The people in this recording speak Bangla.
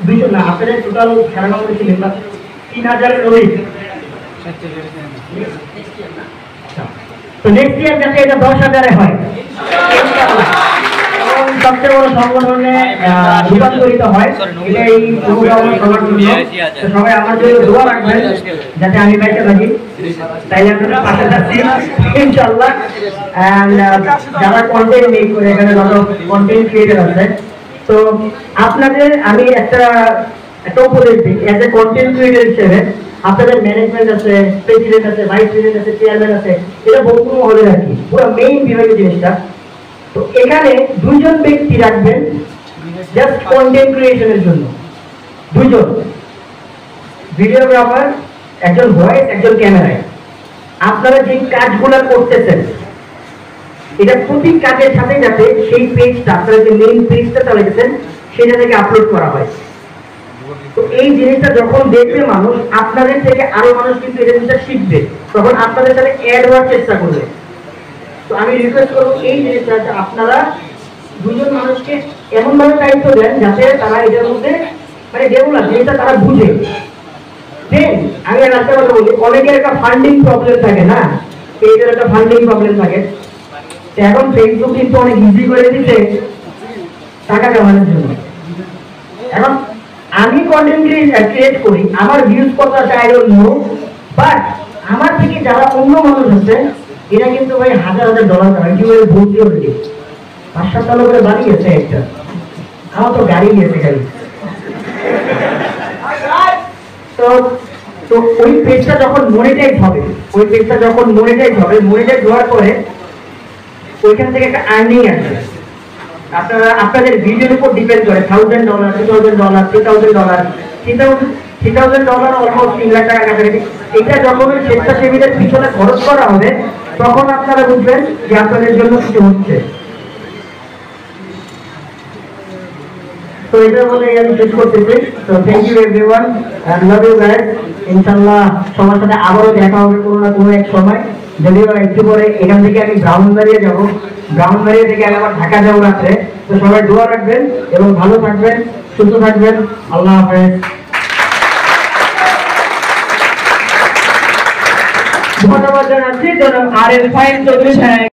200 না, আপনাদের টোটাল খেলা নম্বর ছিলেন না 3000 এর অধিক। তো নেক্সট ইয়ার যাতে এটা 10,000 হয় ইনশাআল্লাহ, এবং সবচেয়ে বড় সংগঠনে রূপান্তরিত হয়, এটা এই প্রোগ্রাম সবার জন্য। তো সবাই আমার জন্য দোয়া রাখবেন যাতে আমি বাইরে থাকি, তাইলে আপনারা পাশে থাকছি ইনশাআল্লাহ। এন্ড যারা কন্টেন্ট মেক করে, এখানে যত কন্টেন্ট ক্রিয়েটর আছে, তো আপনাদের আমি একটা উপদেশ দিই, এজ এ কন্টেন্ট ক্রিয়েটর হিসেবে আপনাদের ম্যানেজমেন্ট আছে, প্রেসিডেন্ট আছে, ভাইস প্রেসিডেন্ট আছে, চেয়ারম্যান আছে, এটা বহু হলে রাখি পুরো মেইন বিভাগীয় জিনিসটা। তো এখানে 2 জন ব্যক্তি রাখবেন জাস্ট কন্টেন্ট ক্রিয়েশনের জন্য, 2 জন ভিডিওগ্রাফার, একজন ভয়েস, একজন ক্যামেরায়। আপনারা যে কাজগুলো করতেছেন এটা প্রতি কাজের সাথে যাতে সেই পেজটা, আপনারা যে মেইন পেজটা চালাচ্ছেন সেটা থেকে আপলোড করা হয়। তো এই জিনিসটা যখন দেখবে মানুষ, আপনাদের থেকে আরো মানুষ কিন্তু এই জিনিসটা শিখবে, তখন আপনাদের সাথে অ্যাড হওয়ার চেষ্টা করবে। তো আমি রিকোয়েস্ট করবো এই জিনিসটা আপনারা 2 জন মানুষকে এমন ভাবে দায়িত্ব দেন যাতে তারা এটার মধ্যে মানে ডেভেলপ জিনিসটা তারা বুঝে। দেন আমি একটা কথা বলি, অনেকের একটা ফান্ডিং প্রবলেম থাকে না, পেজের একটা ফান্ডিং প্রবলেম থাকে। এখন ফেসবুক কিন্তু অনেক ইজি করে দিচ্ছে টাকা কামানোর জন্য। এখন আমি কন্টেন্ট ক্রিয়েট করি, আমার ভিউজ কত আছে আই ডোন্ট নো, বাট আমার থেকে যারা অন্য মানুষ আছে এরা কিন্তু ভাই হাজার হাজার ডলার কামায়, কিভাবে ভর্তি অলরেডি 5-7 তলা করে বাড়ি গেছে একটা, আমার তো গাড়ি গেছে গাড়ি। তো তো ওই পেজটা যখন মনিটাইজ হবে, মনিটাইজ হওয়ার পরে ওইখান থেকে একটা আর্নিং আসবে। আপনারা আপনাদের ভিডিওর উপর ডিপেন্ড করে $1000, $2000, $3000, $3000 অলমোস্ট 3 লাখ টাকা কাছাকাছি। এটা যখন স্বেচ্ছাসেবীদের পিছনে খরচ করা হবে তখন আপনারা বুঝবেন যে আপনাদের জন্য কিছু হচ্ছে। তো এটা বলে আমি শেষ করতেছি। তো thank you everyone and love you guys. ইনশাআল্লাহ সবার সাথে আবারও দেখা হবে কোনো না কোনো এক সময়। যদিও একটু পরে এখান থেকে আমি ব্রাহ্মণবাড়িয়া যাব, ব্রাহ্মণবাড়িয়া থেকে আমি আবার ঢাকা যাবো রাত্রে। তো সবাই দোয়া রাখবেন এবং ভালো থাকবেন, সুস্থ থাকবেন। আল্লাহ হাফেজ। ধন্যবাদ জানাচ্ছি জনাব আর এল ফাইন চৌধুরী সাহেব।